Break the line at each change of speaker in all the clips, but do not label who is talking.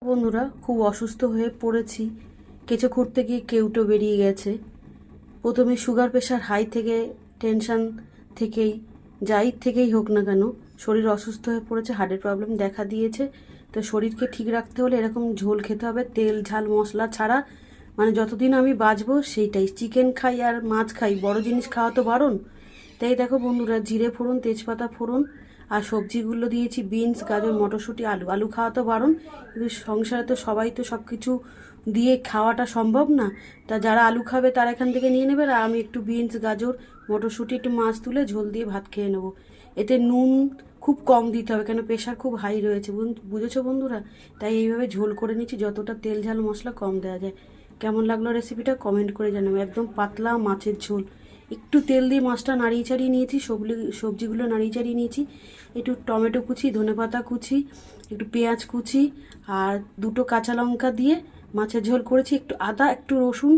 বন্ধুরা, খুব অসুস্থ হয়ে পড়েছি। কেঁচো খুঁড়তে গিয়ে কেউটো বেরিয়ে গেছে। প্রথমে সুগার প্রেশার হাই থেকে, টেনশন থেকেই, যাই থেকেই হোক না কেন, শরীর অসুস্থ হয়ে পড়েছে, হার্টের প্রবলেম দেখা দিয়েছে। তো শরীরকে ঠিক রাখতে হলে এরকম ঝোল খেতে হবে, তেল ঝাল মশলা ছাড়া। মানে যতদিন আমি বাঁচবো সেইটাই। চিকেন খাই আর মাছ খাই, বড় জিনিস খাওয়া তো বারণ। তাই দেখো বন্ধুরা, জিরে ফোড়ন, তেজপাতা ফোড়ন, আর সবজিগুলো দিয়েছি বিনস, গাজর, মটরশুঁটি, আলু। আলু খাওয়া তো বারণ, কিন্তু সংসারে তো সবাই তো সব কিছু দিয়ে খাওয়াটা সম্ভব না। তা যারা আলু খাবে তারা এখান থেকে নিয়ে নেবে, আর আমি একটু বিনস, গাজর, মটরশুঁটি, একটু মাছ তুলে ঝোল দিয়ে ভাত খেয়ে নেবো। এতে নুন খুব কম দিতে হবে, কেন প্রেশার খুব হাই রয়েছে, বুঝেছো বন্ধুরা? তাই এইভাবে ঝোল করে নিচ্ছি, যতটা তেল ঝাল মশলা কম দেওয়া যায়। কেমন লাগলো রেসিপিটা কমেন্ট করে জানাবো। একদম পাতলা মাছের ঝোল, একটু তেল দিয়ে মাছটা নাড়িয়ে চাড়িয়ে নিয়েছি, সবজিগুলো নাড়িয়ে চাড়িয়ে নিয়েছি। একটু টমেটো কুচি, ধনেপাতা কুচি, একটু পেঁয়াজ কুচি আর দুটো কাঁচা লঙ্কা দিয়ে মাছের ঝোল করেছি। একটু আদা, একটু রসুন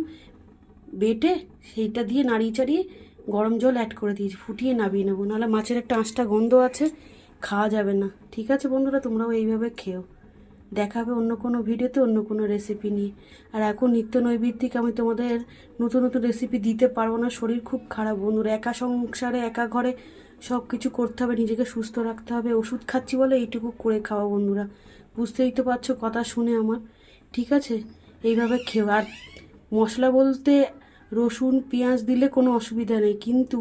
বেটে সেইটা দিয়ে নাড়িয়ে চাড়িয়ে গরম জল অ্যাড করে দিয়েছি, ফুটিয়ে নামিয়ে নেবো, নাহলে মাছের একটা আঁশটা গন্ধ আছে, খাওয়া যাবে না। ঠিক আছে বন্ধুরা, তোমরাও এইভাবে খেও। দেখাবে অন্য কোনো ভিডিওতে অন্য কোনো রেসিপি নিয়ে। আর এখন নিত্য নৈমিত্তিক আমি তোমাদের নতুন নতুন রেসিপি দিতে পারবো না, শরীর খুব খারাপ বন্ধুরা। একা সংসারে, একা ঘরে সব কিছু করতে হবে, নিজেকে সুস্থ রাখতে হবে। ওষুধ খাচ্ছি বলে এইটুকু করে খাওয়া বন্ধুরা, বুঝতেই তো পারছো কথা শুনে আমার। ঠিক আছে, এইভাবে খেও। আর মশলা বলতে রসুন পেঁয়াজ দিলে কোনো অসুবিধা নেই, কিন্তু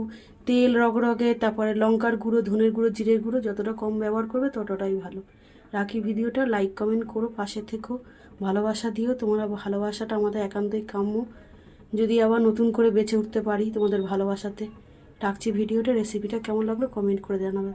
তেল রগরগে, তারপরে লঙ্কার গুঁড়ো, ধনের গুঁড়ো, জিরের গুঁড়ো যতটা কম ব্যবহার করবে ততটাই ভালো। রাখি ভিডিওটা, লাইক কমেন্ট করো, পাশে থেকো, ভালোবাসা দিও। তোমরা ভালোবাসাটা আমাদের একান্তই কাম্য। যদি আবার নতুন করে বেঁচে উঠতে পারি তোমাদের ভালোবাসাতে। রাখছি ভিডিওটা। রেসিপিটা কেমন লাগলো কমেন্ট করে জানাবে।